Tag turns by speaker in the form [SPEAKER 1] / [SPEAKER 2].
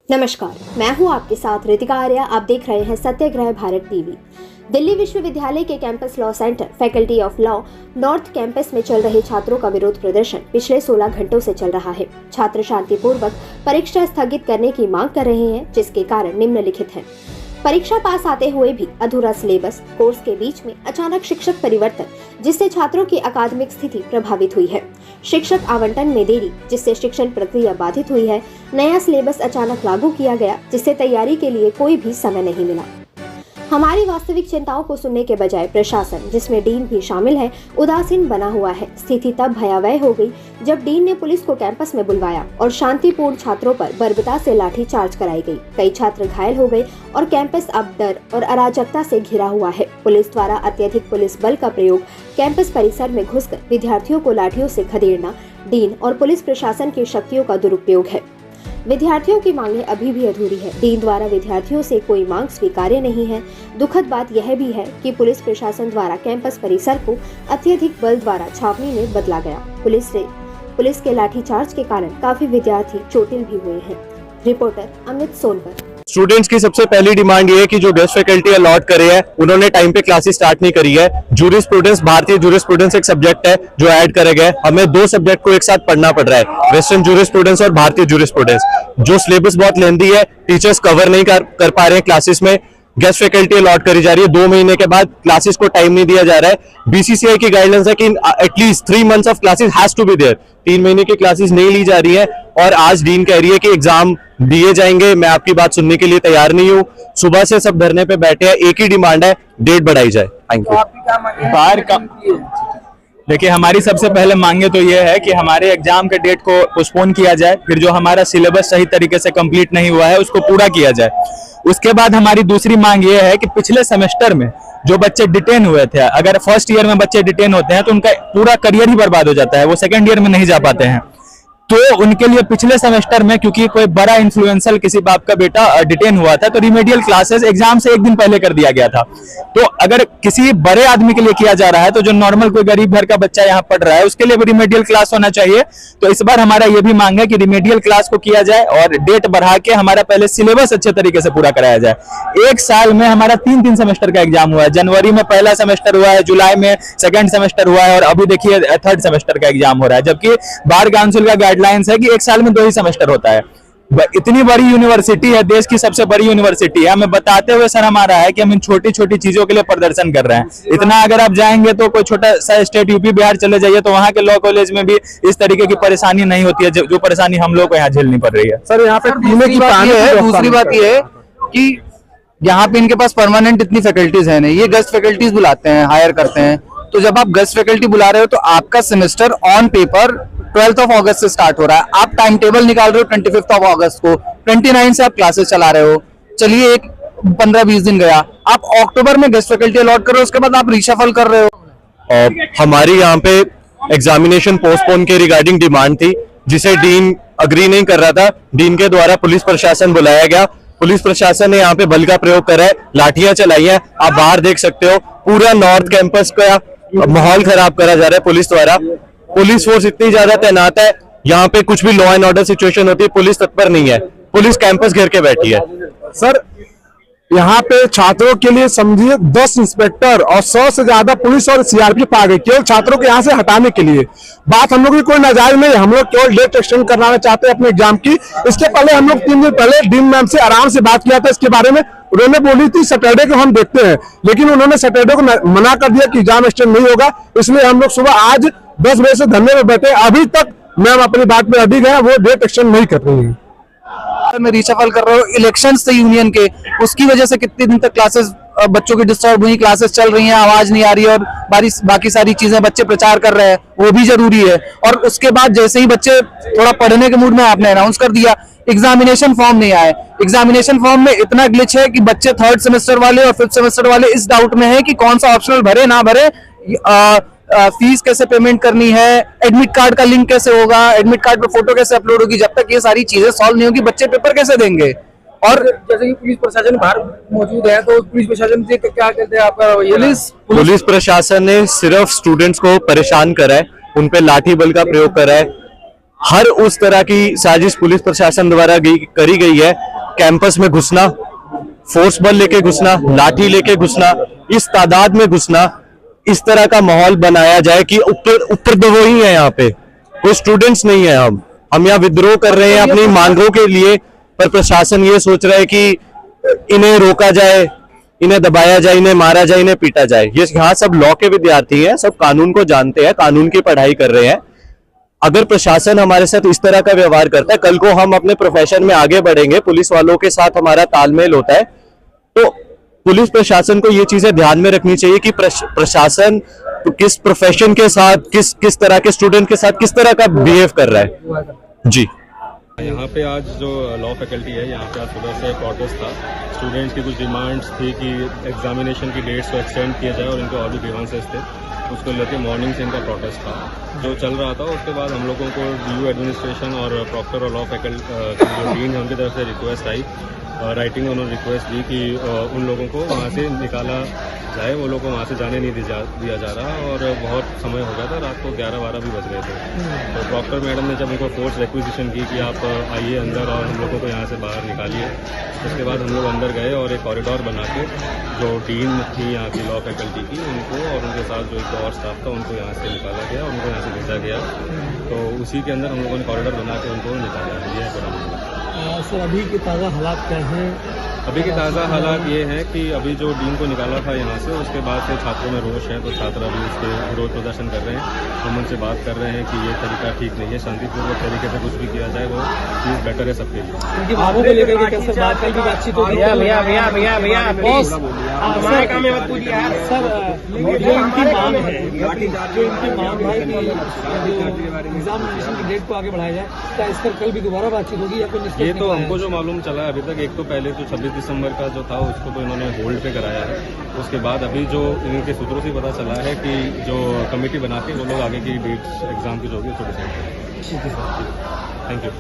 [SPEAKER 1] नमस्कार, मैं हूं आपके साथ रितिका आर्या। आप देख रहे हैं सत्याग्रह भारत टीवी। दिल्ली विश्वविद्यालय के campus law centre faculty of law north campus में चल रहे छात्रों का विरोध प्रदर्शन पिछले 16 घंटों से चल रहा है। छात्र शांतिपूर्वक परीक्षा स्थगित करने की मांग कर रहे हैं, जिसके कारण निम्नलिखित हैं। परीक्षा पास आते हुए भी अधूरा सिलेबस, कोर्स के बीच में अचानक शिक्षक परिवर्तन, जिससे छात्रों की अकादमिक स्थिति प्रभावित हुई है। शिक्षक आवंटन में देरी, जिससे शिक्षण प्रक्रिया बाधित हुई है। नया सिलेबस अचानक लागू किया गया, जिससे तैयारी के लिए कोई भी समय नहीं मिला। हमारी वास्तविक चिंताओं को सुनने के बजाय प्रशासन, जिसमें डीन भी शामिल है, उदासीन बना हुआ है। स्थिति तब भयावह हो गई जब डीन ने पुलिस को कैंपस में बुलवाया और शांतिपूर्ण छात्रों पर बर्बरता से लाठीचार्ज कराई गई। कई छात्र घायल हो गए और कैंपस अब डर और अराजकता से घिरा हुआ है। पुलिस द्वारा अत्यधिक पुलिस बल का प्रयोग, कैंपस परिसर में घुसकर विद्यार्थियों को लाठियों से खदेड़ना, डीन और पुलिस प्रशासन की शक्तियों का दुरुपयोग है। विद्यार्थियों की मांगें अभी भी अधूरी है। डीन द्वारा विद्यार्थियों से कोई मांग स्वीकार्य नहीं है। दुखद बात यह भी है कि पुलिस प्रशासन द्वारा कैंपस परिसर को अत्यधिक बल द्वारा छावनी में बदला गया। पुलिस के लाठीचार्ज के कारण काफी विद्यार्थी चोटिल भी हुए हैं। रिपोर्टर अमित सोनकर।
[SPEAKER 2] स्टूडेंट्स की सबसे पहली डिमांड ये है कि जो गेस्ट फैकल्टी अलॉट करे है, उन्होंने टाइम पे क्लासेस स्टार्ट नहीं करी है। जूरिस्प्रूडेंस, भारतीय जूरिस्प्रूडेंस एक सब्जेक्ट है जो ऐड करे गए। हमें दो सब्जेक्ट को एक साथ पढ़ना पड़ रहा है, वेस्टर्न जूरिस्प्रूडेंस और भारतीय जूरिस्प्रूडेंस। जो सिलेबस बहुत लेंथी है, टीचर्स कवर नहीं कर पा रहे हैं क्लासेस में। गेस्ट फैकल्टी अलॉट करी जा रही है, 2 महीने के बाद क्लासेस को टाइम नहीं दिया जा रहा है। बीसीसीआई की गाइडलाइंस है कि at least 3 months of classes has to be there. 3 महीने की क्लासेस नहीं ली जा रही है और आज डीन कह रही है कि एग्जाम दिए जाएंगे। मैं आपकी बात सुनने के लिए तैयार नहीं हूँ। सुबह से सब धरने पे बैठे हैं, एक ही डिमांड है, डेट बढ़ाई जाए। Thank you.
[SPEAKER 3] बाहर का देखिए, हमारी सबसे पहले मांगे तो ये है कि हमारे एग्जाम के डेट को पोस्टपोन किया जाए, फिर जो हमारा सिलेबस सही तरीके से कंप्लीट नहीं हुआ है उसको पूरा किया जाए। उसके बाद हमारी दूसरी मांग ये है कि पिछले सेमेस्टर में जो बच्चे डिटेन हुए थे, अगर फर्स्ट ईयर में बच्चे डिटेन होते हैं तो उनका पूरा करियर ही बर्बाद हो जाता है, वो सेकंड ईयर में नहीं जा पाते हैं। तो उनके लिए पिछले सेमेस्टर में, क्योंकि कोई बड़ा इन्फ्लुएंसर किसी बाप का बेटा डिटेन हुआ था, तो रिमेडियल क्लासेस एग्जाम से एक दिन पहले कर दिया गया था। तो अगर किसी बड़े आदमी के लिए किया जा रहा है तो जो नॉर्मल कोई गरीब घर का बच्चा यहाँ पढ़ रहा है उसके लिए भी रिमेडियल क्लास होना चाहिए। तो इस बार हमारा ये भी मांग है कि रिमेडियल क्लास को किया जाए और डेट बढ़ा के हमारा पहले सिलेबस अच्छे तरीके से पूरा कराया जाए। एक साल में हमारा 3 सेमेस्टर का एग्जाम हुआ है। जनवरी में पहला सेमेस्टर हुआ है, जुलाई में सेकंड सेमेस्टर हुआ है और अभी देखिए थर्ड सेमेस्टर का एग्जाम हो रहा है, जबकि बार काउंसिल का गाइडलाइंस है कि एक साल में 2 ही सेमेस्टर होता है। इतनी बड़ी यूनिवर्सिटी है, देश की सबसे बड़ी यूनिवर्सिटी है, हमें बताते हुए शर्म आ रहा है कि हम इन छोटी छोटी चीजों के लिए प्रदर्शन कर रहे हैं। इतना अगर आप जाएंगे तो कोई छोटा सा स्टेट यूपी बिहार चले जाइए तो वहां के लॉ कॉलेज में भी इस तरीके की परेशानी नहीं होती है जो परेशानी हम लोग को यहाँ झेलनी पड़ रही है।
[SPEAKER 4] सर, यहाँ पे दूसरी बात ये है कि यहाँ पे इनके पास परमानेंट इतनी फैकल्टीज है नहीं, ये गेस्ट फैकल्टीज बुलाते हैं, हायर करते हैं। तो जब आप गेस्ट फैकल्टी बुला रहे हो तो आपका सेमेस्टर ऑन पेपर 12 अगस्त से स्टार्ट हो रहा है। आप टाइम टेबल निकाल रहे हो 25 अगस्त को, 29 से आप क्लासेस चला रहे हो। चलिए, एक 15-20 दिन गया, आप अक्टूबर में गेस्ट फैकल्टी अलॉट कर रहे हो, उसके बाद आप रीशफल कर रहे हो।
[SPEAKER 2] हमारी यहाँ पे एग्जामिनेशन पोस्टपोन के रिगार्डिंग डिमांड थी, जिसे डीन अग्री नहीं कर रहा था। डीन के द्वारा पुलिस प्रशासन बुलाया गया। पुलिस प्रशासन ने यहाँ पे बल का प्रयोग करा है, लाठियां चलाई हैं। आप बाहर देख सकते हो, पूरा नॉर्थ कैंपस का माहौल खराब करा जा रहा है पुलिस द्वारा। पुलिस फोर्स इतनी ज्यादा तैनात है, यहाँ पे कुछ भी लॉ एंड ऑर्डर सिचुएशन होती है, पुलिस तत्पर नहीं है। पुलिस कैंपस घेर के बैठी है।
[SPEAKER 5] सर, यहाँ पे छात्रों के लिए समझिए 10 इंस्पेक्टर और 100 से ज्यादा पुलिस और सीआरपीएफ आ गई, केवल छात्रों को यहाँ से हटाने के लिए। बात हम लोग की कोई नाजायज नहीं, हम लोग केवल डेट एक्सटेंड करवाना चाहते हैं अपने एग्जाम की। इसके पहले हम लोग 3 दिन पहले डीन मैम से आराम से बात किया था इसके बारे में। उन्होंने बोली थी सैटरडे को हम देखते हैं, लेकिन उन्होंने सैटरडे को मना कर दिया कि एग्जाम एक्सटेंड नहीं होगा। इसलिए हम लोग सुबह आज 10 बजे से धरने में बैठे, अभी तक मैम अपनी बात में अभी गए, वो डेट एक्सटेंड नहीं कर रही है।
[SPEAKER 4] मैं रीशफल कर रहा हूँ, इलेक्शंस थे यूनियन के, उसकी वजह से कितने दिन तक क्लासेस बच्चों की डिस्टर्ब हुई, क्लासेस चल रही हैं, आवाज नहीं आ रही है और बाकी सारी चीजें बच्चे प्रचार कर रहे हैं, वो भी जरूरी है। और उसके बाद जैसे ही बच्चे थोड़ा पढ़ने के मूड में, आपने अनाउंस कर दिया एग्जामिनेशन फॉर्म नहीं आए। एग्जामिनेशन फॉर्म में इतना ग्लिच है कि बच्चे 3rd सेमेस्टर वाले और 5th सेमेस्टर वाले इस डाउट में है कि कौन सा ऑप्शनल भरे ना भरे, फीस कैसे पेमेंट करनी है, एडमिट कार्ड का लिंक कैसे होगा, एडमिट कार्ड पे फोटो कैसे अपलोड होगी। जब तक ये सारी चीजें सॉल्व नहीं होगी बच्चे पेपर कैसे देंगे। और
[SPEAKER 6] जैसे कि पुलिस प्रशासन बाहर मौजूद है, तो पुलिस प्रशासन से क्या कहते हैं आपका?
[SPEAKER 2] पुलिस प्रशासन ने सिर्फ स्टूडेंट्स को परेशान करा है, उनपे लाठी बल का प्रयोग करा है। हर उस तरह की साजिश पुलिस प्रशासन द्वारा करी गई है कैंपस में घुसना, फोर्स बल लेके घुसना, लाठी लेके घुसना, इस तादाद में घुसना, इस तरह का माहौल बनाया जाए कि उपद्रवी है यहाँ पे, कोई स्टूडेंट्स नहीं है। हम यहाँ विद्रोह कर रहे हैं अपनी मांगों के लिए, पर प्रशासन ये सोच रहा है कि इन्हें रोका जाए, इन्हें दबाया जाए, इन्हें मारा जाए, इन्हें पीटा जाए। ये यहाँ सब लॉ के विद्यार्थी हैं, सब कानून को जानते हैं, कानून की पढ़ाई कर रहे हैं। अगर प्रशासन हमारे साथ इस तरह का व्यवहार करता है, कल को हम अपने प्रोफेशन में आगे बढ़ेंगे, पुलिस वालों के साथ हमारा तालमेल होता है, तो पुलिस प्रशासन को ये चीजें ध्यान में रखनी चाहिए कि प्रशासन किस प्रोफेशन के साथ, किस तरह के स्टूडेंट के साथ किस तरह का बिहेव कर रहा है। जी,
[SPEAKER 7] यहाँ पे आज जो लॉ फैकल्टी है, यहाँ पे आज सुबह से प्रोटेस्ट था। स्टूडेंट्स की कुछ डिमांड्स थी कि एग्जामिनेशन की डेट्स को एक्सटेंड किया जाए और इनके और भी ग्रीवेंसेस थे, उसको लेके मॉर्निंग से इनका प्रोटेस्ट था जो चल रहा था। उसके बाद हम लोगों को DU एडमिनिस्ट्रेशन और प्रॉक्टर और लॉ फैकल्टी जो डीन है उनकी तरफ से रिक्वेस्ट आई, राइटिंग में उन्होंने रिक्वेस्ट दी कि उन लोगों को वहाँ से निकाला जाए, वो लोगों को वहाँ से जाने नहीं दिया जा रहा, और बहुत समय हो गया था, रात को 11-12 भी बज गए थे। तो प्रॉक्टर मैडम ने जब उनको फोर्स रिक्विजिशन की कि आप आइए अंदर और हम लोगों को यहाँ से बाहर निकालिए, उसके बाद हम लोग अंदर गए और एक कॉरिडोर बना के जो डीन थी यहाँ की लॉ फैकल्टी की, उनको और उनके साथ जो एक और स्टाफ था उनको यहाँ से निकाला गया, उनको यहाँ से भेजा गया। तो उसी के अंदर हम लोगों ने कॉरिडोर बना के उनको निकाला है। ये पूरा मामला।
[SPEAKER 6] सर, अभी के ताज़ा हालात क्या हैं?
[SPEAKER 7] अभी के ताज़ा हालात ये हैं कि अभी जो डीन को निकाला था यहाँ से, उसके बाद से छात्रों में रोष है, तो छात्र अभी उसके विरोध प्रदर्शन कर रहे हैं। हम उनसे बात कर रहे हैं कि ये तरीका ठीक नहीं है, शांतिपूर्वक तरीके से कुछ भी किया जाए वो चीज़ बेटर है सबके लिए।
[SPEAKER 6] उनकी भावों को लेकर के कैसे बात की बातचीत होगी? भैया बॉस, हमारे काम में मत पूछिए यार। सर, जो इनकी मांग है कि एग्जामिनेशन की डेट को आगे बढ़ाया जाए, क्या इस पर कल भी दोबारा बातचीत होगी या फिर
[SPEAKER 7] ये तो हमको जो मालूम चला है अभी तक, एक तो पहले जो 26 दिसंबर का जो था उसको तो इन्होंने होल्ड पे कराया है। उसके बाद अभी जो इनके सूत्रों से पता चला है कि जो कमेटी बना के वो लोग आगे की डेट्स एग्जाम की जो होगी उसको डिसाइड करेंगे। Thank you.